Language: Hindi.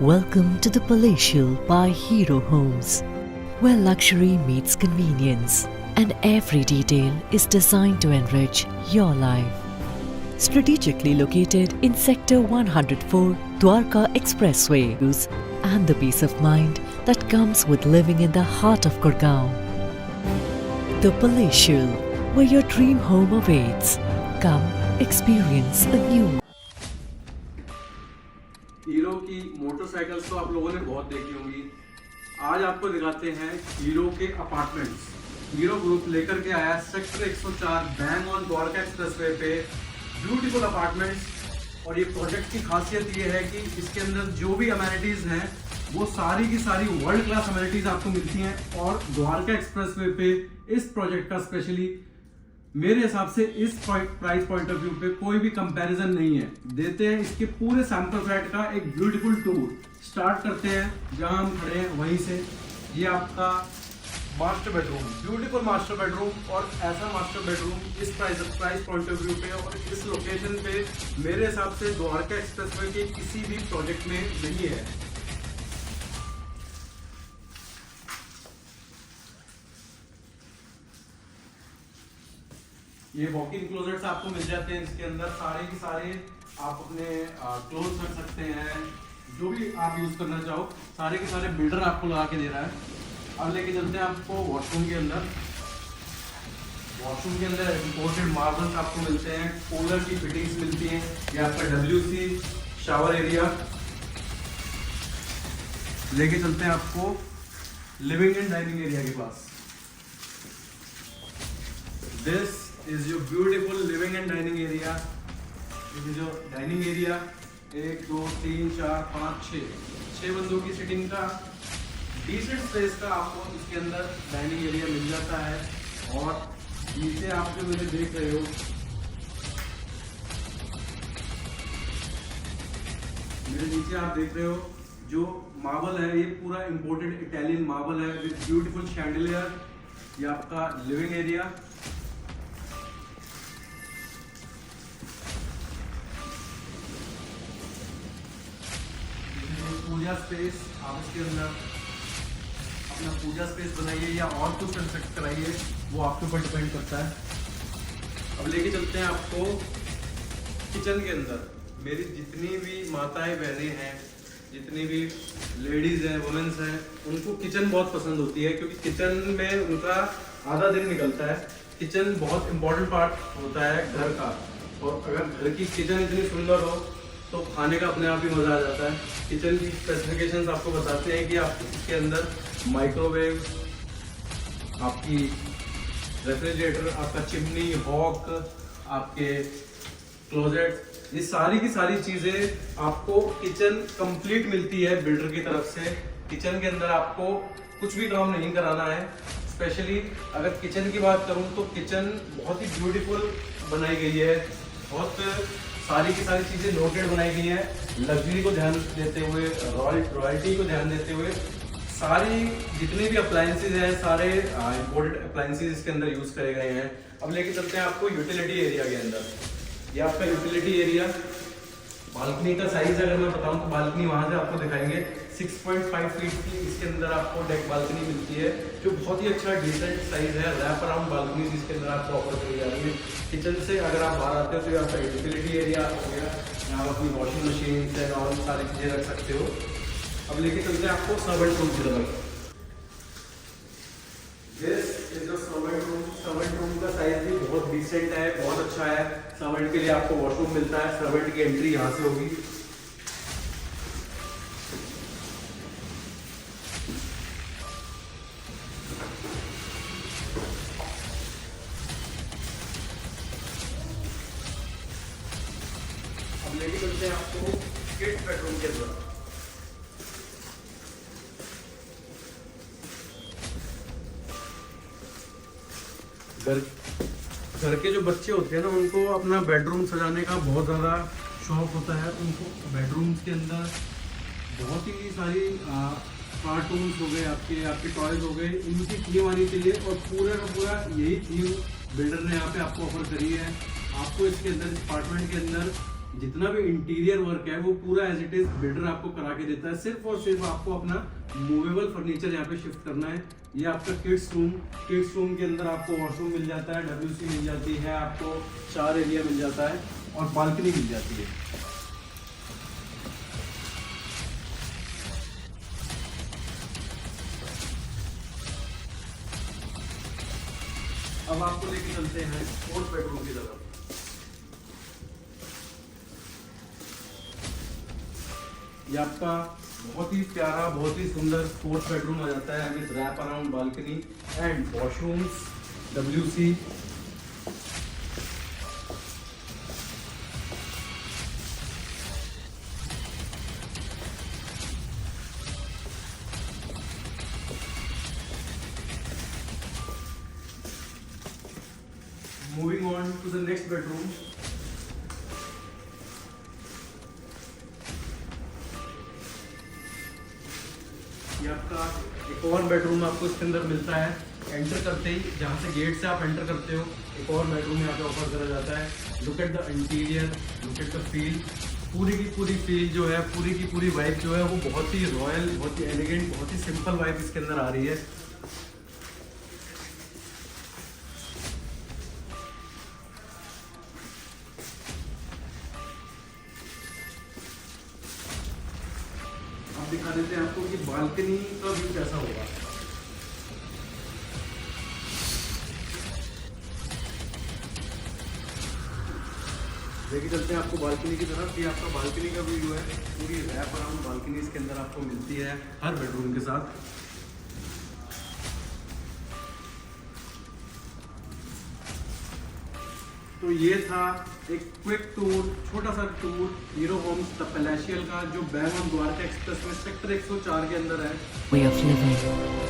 Welcome to the Palatial by Hero Homes, where luxury meets convenience and every detail is designed to enrich your life. Strategically located in Sector 104, Dwarka Expressway, and the peace of mind that comes with living in the heart of Gurgaon. The Palatial, where your dream home awaits. Come experience a new. Hero की मोटरसाइकिल्स तो आप लोगों ने बहुत देखी होंगी। आज आपको दिखाते हैं हीरो के अपार्टमेंट्स। हीरो ग्रुप लेकर के आया sector 104 bang on Dwarka expressway पे ब्यूटीफुल अपार्टमेंट्स। और ये प्रोजेक्ट की खासियत ये है कि इसके अंदर जो भी अमेनिटीज हैं वो सारी की सारी वर्ल्ड क्लास अमेनिटीज आपको मिलती हैं। और द्वारका एक्सप्रेसवे पे इस प्रोजेक्ट का स्पेशली मेरे हिसाब से इस प्राइस पॉइंट ऑफ व्यू पे कोई भी कंपैरिजन नहीं है। देते हैं इसके पूरे सैंपल फ्लैट का एक ब्यूटीफुल टूर। स्टार्ट करते हैं जहां हम खड़े हैं वहीं से। ये आपका master bedroom, beautiful master bedroom. और ऐसा मास्टर बेडरूम इस प्राइस पॉइंट ऑफ व्यू पे और इस लोकेशन पे मेरे हिसाब से द्वारका एक्सप्रेसवे के किसी भी प्रोजेक्ट में नहीं है। ये वॉक इन क्लोजेट्स आपको मिल जाते हैं। इसके अंदर सारे के सारे आप अपने क्लोथ रख सकते हैं, जो भी आप यूज करना चाहो। सारे के सारे बिल्डर आपको लगा के दे रहा है। अब लेके चलते हैं आपको वॉशरूम के अंदर। वॉशरूम के अंदर इम्पोर्टेड मार्बल्स आपको मिलते हैं, कूलर की फिटिंग्स मिलती हैं। ये आपका WC शावर एरिया। लेके चलते हैं आपको लिविंग एंड डाइनिंग एरिया के पास। This is your beautiful living and dining area. This is your dining area। 1 2 3 4 5 6 बंदों की सिटिंग का डिसेंट स्पेस का आपको इसके अंदर डाइनिंग एरिया मिल जाता है। और नीचे आप जो मेरे देख रहे हो, मेरे नीचे आप देख रहे हो जो मार्बल है, ये पूरा इंपोर्टेड इटालियन मार्बल है विद ब्यूटीफुल शैंडलियर। ये आपका लिविंग एरिया। पूजा स्पेस, आप इसके अंदर अपना पूजा स्पेस बनाइए या और कुछ कंस्ट्रक्ट कराइए, वो आपके ऊपर डिपेंड करता है। अब लेके चलते हैं आपको किचन के अंदर। मेरी जितनी भी माताएं बहनें हैं, जितनी भी लेडीज हैं, वुमेन्स हैं, उनको किचन बहुत पसंद होती है, क्योंकि किचन में उनका आधा दिन निकलता है। किचन बहुत इंपॉर्टेंट पार्ट होता है घर का। और अगर घर की किचन इतनी सुंदर हो तो खाने का अपने आप ही मज़ा आ जाता है। किचन की स्पेसिफिकेशंस आपको बताते हैं कि आप इसके अंदर माइक्रोवेव, आपकी रेफ्रिजरेटर, आपका चिमनी, हॉक, आपके क्लोजेट, ये सारी की सारी चीज़ें आपको किचन कंप्लीट मिलती है बिल्डर की तरफ से। किचन के अंदर आपको कुछ भी काम नहीं कराना है। स्पेशली अगर किचन की बात करूँ तो किचन बहुत ही ब्यूटीफुल बनाई गई है। बहुत सारी की सारी चीज़ें नोटेड बनाई गई हैं, लग्जरी को ध्यान देते हुए, रॉयल्टी को ध्यान देते हुए। सारी जितने भी अप्लायंसेज हैं, सारे इंपोर्टेड अप्लायंसेज इसके अंदर यूज़ करे गए हैं। अब लेके चलते हैं आपको यूटिलिटी एरिया के अंदर। ये आपका यूटिलिटी एरिया। बालकनी का साइज अगर मैं बताऊं तो बालकनी वहाँ से आपको दिखाएंगे। 6.5 फीट की इसके अंदर आपको डेक बालकनी मिलती है, जो बहुत ही अच्छा डिसेंट साइज है। रैप अराउंड बालकनी इसके अंदर आपको ऑफर करी जा रही है। किचन से अगर आप बाहर आते हो तो ये आपका यूटिलिटी एरिया हो गया। यहाँ आप अपनी वॉशिंग मशीन से और सारी चीज़ें रख सकते हो। अब लेके चलते हैं आपको सर्वेंट रूम की तरफ। This is the servant room. Servant room का साइज भी बहुत डिसेंट है, बहुत अच्छा है। सर्वेंट के लिए आपको वॉशरूम मिलता है। सर्वेंट की एंट्री यहाँ से होगी। अब लेके चलते हैं आपको किड्स बेडरूम के अंदर। घर के जो बच्चे होते हैं ना, उनको अपना बेडरूम सजाने का बहुत ज़्यादा शौक होता है। उनको बेडरूम्स के अंदर बहुत ही सारी कार्टून्स हो गए, आपके टॉयज हो गए, इनकी थीम आनी चाहिए। और पूरा का पूरा यही थीम बिल्डर ने यहाँ पे आपको ऑफर करी है। आपको इसके अंदर अपार्टमेंट के अंदर जितना भी इंटीरियर वर्क है वो पूरा एज इट इज बिल्डर आपको करा के देता है। सिर्फ और सिर्फ आपको अपना मूवेबल फर्नीचर यहाँ पे शिफ्ट करना है। ये आपका किड्स रूम के अंदर आपको वॉशरूम मिल जाता है, WC मिल जाती है, आपको शावर एरिया मिल जाता है और बालकनी मिल जाती है। अब आपको लेके चलते हैं 4th बेडरूम की तरफ। ये आपका बहुत ही प्यारा, बहुत ही सुंदर 4th बेडरूम आ जाता है with wrap around balcony and washrooms, WC। Moving on to the next bedroom. ये आपका एक और बेडरूम आपको इसके अंदर मिलता है। एंटर करते ही जहाँ से गेट से आप एंटर करते हो, एक और बेडरूम यहाँ पे ऑफर करा जाता है। Look at the interior, look at the feel. पूरी की पूरी फील जो है, पूरी की पूरी वाइब जो है वो बहुत ही रॉयल, बहुत ही एलिगेंट, बहुत ही सिंपल वाइब इसके अंदर आ रही है। दिखा देते हैं आपको कि बालकनी का व्यू कैसा होगा। लेके चलते हैं आपको बालकनी की तरफ। ये आपका बालकनी का व्यू है। पूरी रैप अराउंड बालकनी इसके अंदर आपको मिलती है हर बेडरूम के साथ। तो ये था एक क्विक टूर, छोटा सा tour Hero Homes the palatial का, जो बैंगलोर द्वारका एक्सप्रेस में सेक्टर 104 के अंदर है। Way of living.